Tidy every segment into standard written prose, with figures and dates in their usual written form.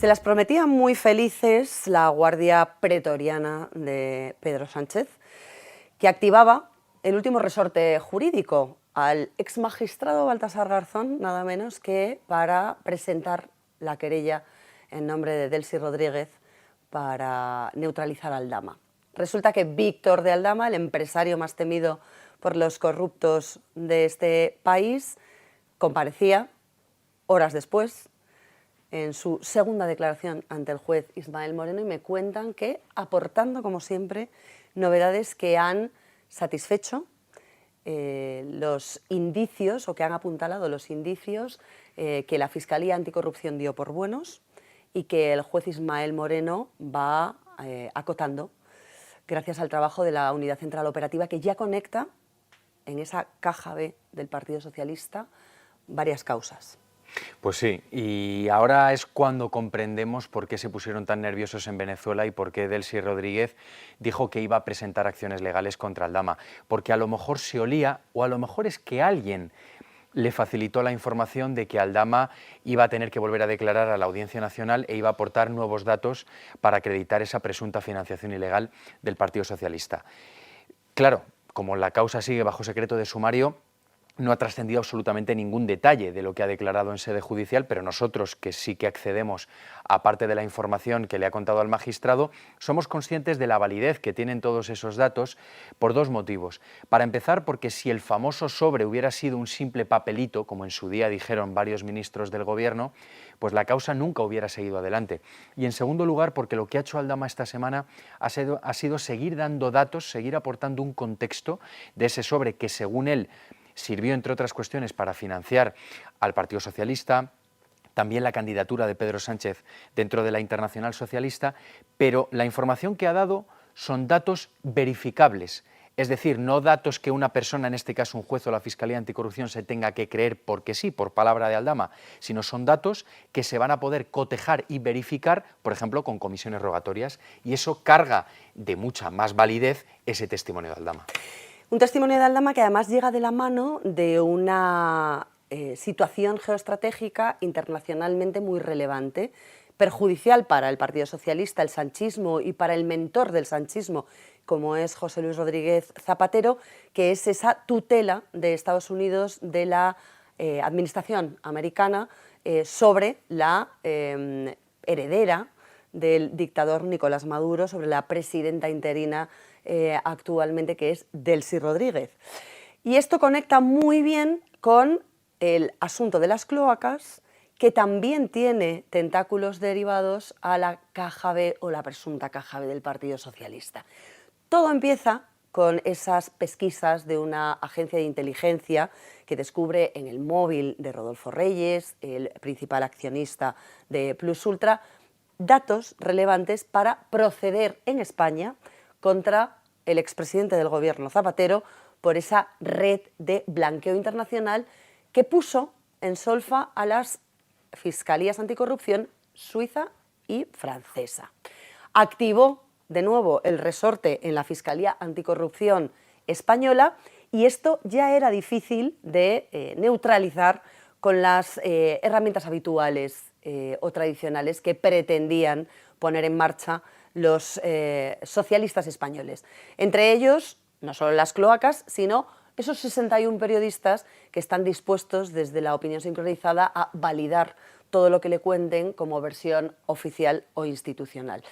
Se las prometía muy felices la Guardia Pretoriana de Pedro Sánchez, que activaba el último resorte jurídico al exmagistrado Baltasar Garzón, nada menos que para presentar la querella en nombre de Delcy Rodríguez para neutralizar a Aldama. Resulta que Víctor de Aldama, el empresario más temido por los corruptos de este país, comparecía horas después en su segunda declaración ante el juez Ismael Moreno y me cuentan que, aportando como siempre novedades que han satisfecho los indicios o que han apuntalado los indicios que la Fiscalía Anticorrupción dio por buenos y que el juez Ismael Moreno va acotando gracias al trabajo de la Unidad Central Operativa, que ya conecta en esa caja B del Partido Socialista varias causas. Pues sí, y ahora es cuando comprendemos por qué se pusieron tan nerviosos en Venezuela y por qué Delcy Rodríguez dijo que iba a presentar acciones legales contra Aldama. Porque a lo mejor se olía, o a lo mejor es que alguien le facilitó la información de que Aldama iba a tener que volver a declarar a la Audiencia Nacional e iba a aportar nuevos datos para acreditar esa presunta financiación ilegal del Partido Socialista. Claro, como la causa sigue bajo secreto de sumario, no ha trascendido absolutamente ningún detalle de lo que ha declarado en sede judicial, pero nosotros, que sí que accedemos a parte de la información que le ha contado al magistrado, somos conscientes de la validez que tienen todos esos datos por dos motivos. Para empezar, porque si el famoso sobre hubiera sido un simple papelito, como en su día dijeron varios ministros del gobierno, pues la causa nunca hubiera seguido adelante. Y en segundo lugar, porque lo que ha hecho Aldama esta semana ha sido seguir dando datos, seguir aportando un contexto de ese sobre que, según él, sirvió, entre otras cuestiones, para financiar al Partido Socialista, también la candidatura de Pedro Sánchez dentro de la Internacional Socialista, pero la información que ha dado son datos verificables, es decir, no datos que una persona, en este caso un juez o la Fiscalía Anticorrupción, se tenga que creer porque sí, por palabra de Aldama, sino son datos que se van a poder cotejar y verificar, por ejemplo, con comisiones rogatorias, y eso carga de mucha más validez ese testimonio de Aldama. Un testimonio de Aldama que además llega de la mano de una situación geoestratégica internacionalmente muy relevante, perjudicial para el Partido Socialista, el sanchismo y para el mentor del sanchismo, como es José Luis Rodríguez Zapatero, que es esa tutela de Estados Unidos de la administración americana sobre la heredera del dictador Nicolás Maduro, sobre la presidenta interina actualmente, que es Delcy Rodríguez. Y esto conecta muy bien con el asunto de las cloacas, que también tiene tentáculos derivados a la caja B o la presunta caja B del Partido Socialista. Todo empieza con esas pesquisas de una agencia de inteligencia que descubre en el móvil de Rodolfo Reyes, el principal accionista de Plus Ultra, datos relevantes para proceder en España contra el expresidente del gobierno Zapatero por esa red de blanqueo internacional que puso en solfa a las fiscalías anticorrupción suiza y francesa. Activó de nuevo el resorte en la Fiscalía Anticorrupción española y esto ya era difícil de neutralizar con las herramientas habituales o tradicionales que pretendían poner en marcha los socialistas españoles. Entre ellos, no solo las cloacas, sino esos 61 periodistas que están dispuestos desde la opinión sincronizada a validar todo lo que le cuenten como versión oficial o institucional.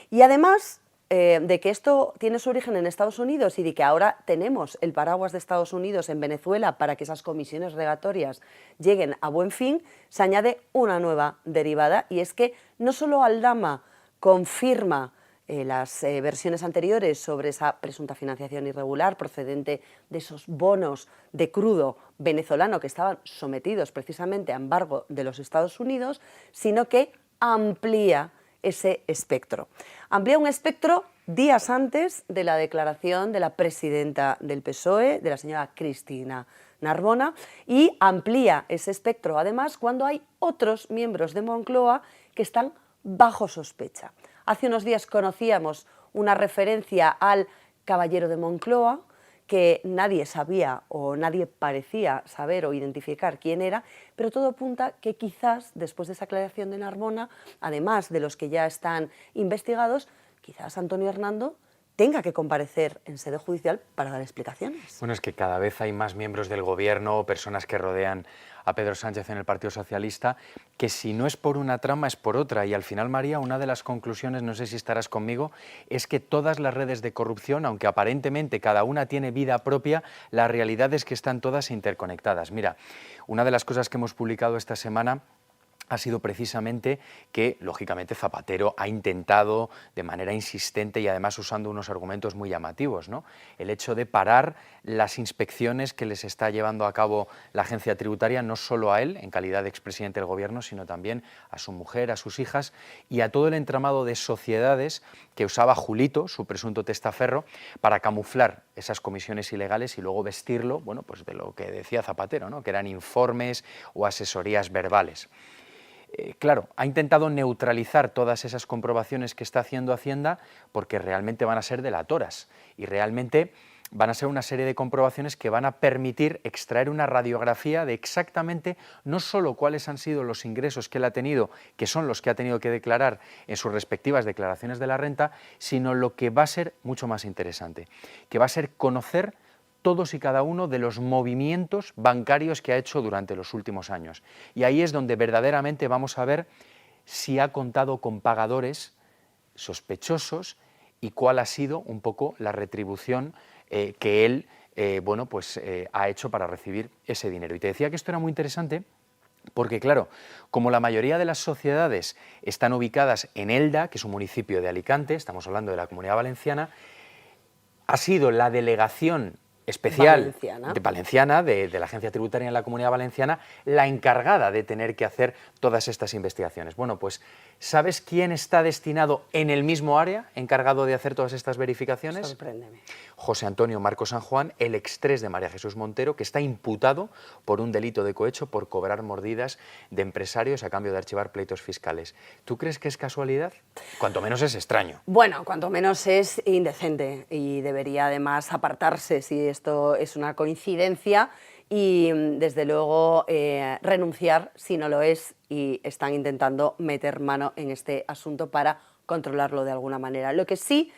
Y además de que esto tiene su origen en Estados Unidos y de que ahora tenemos el paraguas de Estados Unidos en Venezuela para que esas comisiones rogatorias lleguen a buen fin, se añade una nueva derivada, y es que no solo Aldama confirma las versiones anteriores sobre esa presunta financiación irregular procedente de esos bonos de crudo venezolano que estaban sometidos precisamente a embargo de los Estados Unidos, sino que amplía ese espectro. Amplía un espectro días antes de la declaración de la presidenta del PSOE, de la señora Cristina Narbona, y amplía ese espectro además cuando hay otros miembros de Moncloa que están bajo sospecha. Hace unos días conocíamos una referencia al caballero de Moncloa, que nadie sabía o nadie parecía saber o identificar quién era, pero todo apunta que quizás después de esa aclaración de Narbona, además de los que ya están investigados, quizás Antonio Hernando tenga que comparecer en sede judicial para dar explicaciones. Bueno, es que cada vez hay más miembros del Gobierno, personas que rodean a Pedro Sánchez en el Partido Socialista, que si no es por una trama es por otra. Y al final, María, una de las conclusiones, no sé si estarás conmigo, es que todas las redes de corrupción, aunque aparentemente cada una tiene vida propia, la realidad es que están todas interconectadas. Mira, una de las cosas que hemos publicado esta semana ha sido precisamente que, lógicamente, Zapatero ha intentado de manera insistente y además usando unos argumentos muy llamativos, ¿no? El hecho de parar las inspecciones que les está llevando a cabo la agencia tributaria, no solo a él, en calidad de expresidente del Gobierno, sino también a su mujer, a sus hijas y a todo el entramado de sociedades que usaba Julito, su presunto testaferro, para camuflar esas comisiones ilegales y luego vestirlo, bueno, pues de lo que decía Zapatero, ¿no? Que eran informes o asesorías verbales. Claro, ha intentado neutralizar todas esas comprobaciones que está haciendo Hacienda porque realmente van a ser delatoras y realmente van a ser una serie de comprobaciones que van a permitir extraer una radiografía de exactamente no solo cuáles han sido los ingresos que él ha tenido, que son los que ha tenido que declarar en sus respectivas declaraciones de la renta, sino lo que va a ser mucho más interesante, que va a ser conocer todos y cada uno de los movimientos bancarios que ha hecho durante los últimos años. Y ahí es donde verdaderamente vamos a ver si ha contado con pagadores sospechosos y cuál ha sido un poco la retribución que él ha hecho para recibir ese dinero. Y te decía que esto era muy interesante porque, claro, como la mayoría de las sociedades están ubicadas en Elda, que es un municipio de Alicante, estamos hablando de la Comunidad Valenciana, ha sido la delegación especial valenciana de la Agencia Tributaria en la Comunidad Valenciana la encargada de tener que hacer todas estas investigaciones. Bueno, pues ¿sabes quién está destinado en el mismo área, encargado de hacer todas estas verificaciones? Sorpréndeme. José Antonio Marco San Juan, el extres de María Jesús Montero, que está imputado por un delito de cohecho por cobrar mordidas de empresarios a cambio de archivar pleitos fiscales. ¿Tú crees que es casualidad? Cuanto menos es extraño. Bueno, cuanto menos es indecente y debería además apartarse si esto es una coincidencia y desde luego renunciar si no lo es y están intentando meter mano en este asunto para controlarlo de alguna manera. Lo que sí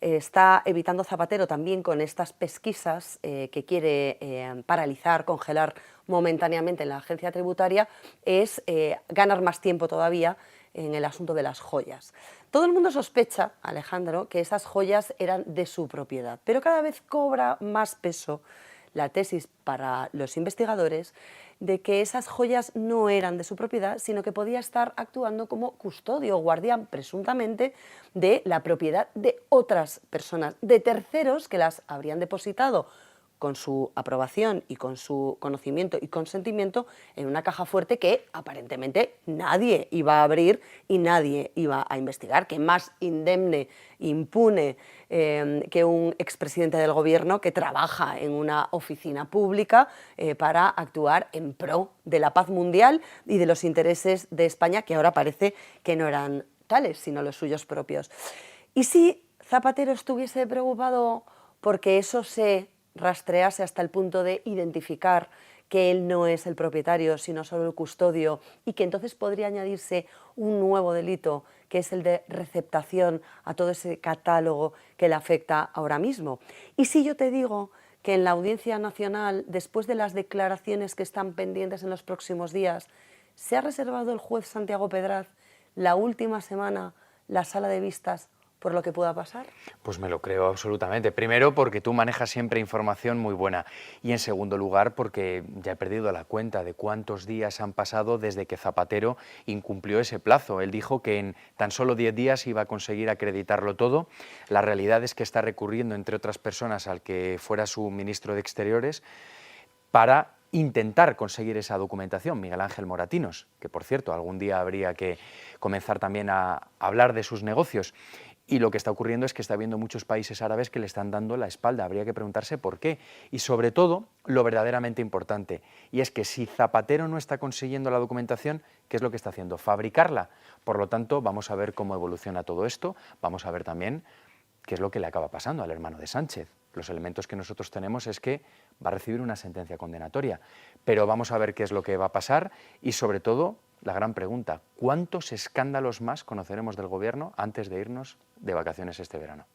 está evitando Zapatero también con estas pesquisas que quiere paralizar, congelar momentáneamente en la agencia tributaria es ganar más tiempo todavía en el asunto de las joyas. Todo el mundo sospecha, Alejandro, que esas joyas eran de su propiedad, pero cada vez cobra más peso la tesis para los investigadores de que esas joyas no eran de su propiedad, sino que podía estar actuando como custodio o guardián, presuntamente, de la propiedad de otras personas, de terceros que las habrían depositado con su aprobación y con su conocimiento y consentimiento en una caja fuerte que aparentemente nadie iba a abrir y nadie iba a investigar, que más indemne, impune que un expresidente del gobierno que trabaja en una oficina pública para actuar en pro de la paz mundial y de los intereses de España, que ahora parece que no eran tales, sino los suyos propios. Y si Zapatero estuviese preocupado porque eso se rastrease hasta el punto de identificar que él no es el propietario, sino solo el custodio, y que entonces podría añadirse un nuevo delito, que es el de receptación a todo ese catálogo que le afecta ahora mismo. Y si yo te digo que en la Audiencia Nacional, después de las declaraciones que están pendientes en los próximos días, se ha reservado el juez Santiago Pedraz la última semana la sala de vistas por lo que pueda pasar? Pues me lo creo absolutamente. Primero, porque tú manejas siempre información muy buena. Y en segundo lugar, porque ya he perdido la cuenta de cuántos días han pasado desde que Zapatero incumplió ese plazo. Él dijo que en tan solo 10 días iba a conseguir acreditarlo todo. La realidad es que está recurriendo, entre otras personas, al que fuera su ministro de Exteriores para intentar conseguir esa documentación, Miguel Ángel Moratinos, que por cierto algún día habría que comenzar también a hablar de sus negocios. Y lo que está ocurriendo es que está habiendo muchos países árabes que le están dando la espalda. Habría que preguntarse por qué. Y sobre todo, lo verdaderamente importante, y es que si Zapatero no está consiguiendo la documentación, ¿qué es lo que está haciendo? Fabricarla. Por lo tanto, vamos a ver cómo evoluciona todo esto. Vamos a ver también qué es lo que le acaba pasando al hermano de Sánchez. Los elementos que nosotros tenemos es que va a recibir una sentencia condenatoria, pero vamos a ver qué es lo que va a pasar y, sobre todo, la gran pregunta, ¿cuántos escándalos más conoceremos del Gobierno antes de irnos de vacaciones este verano?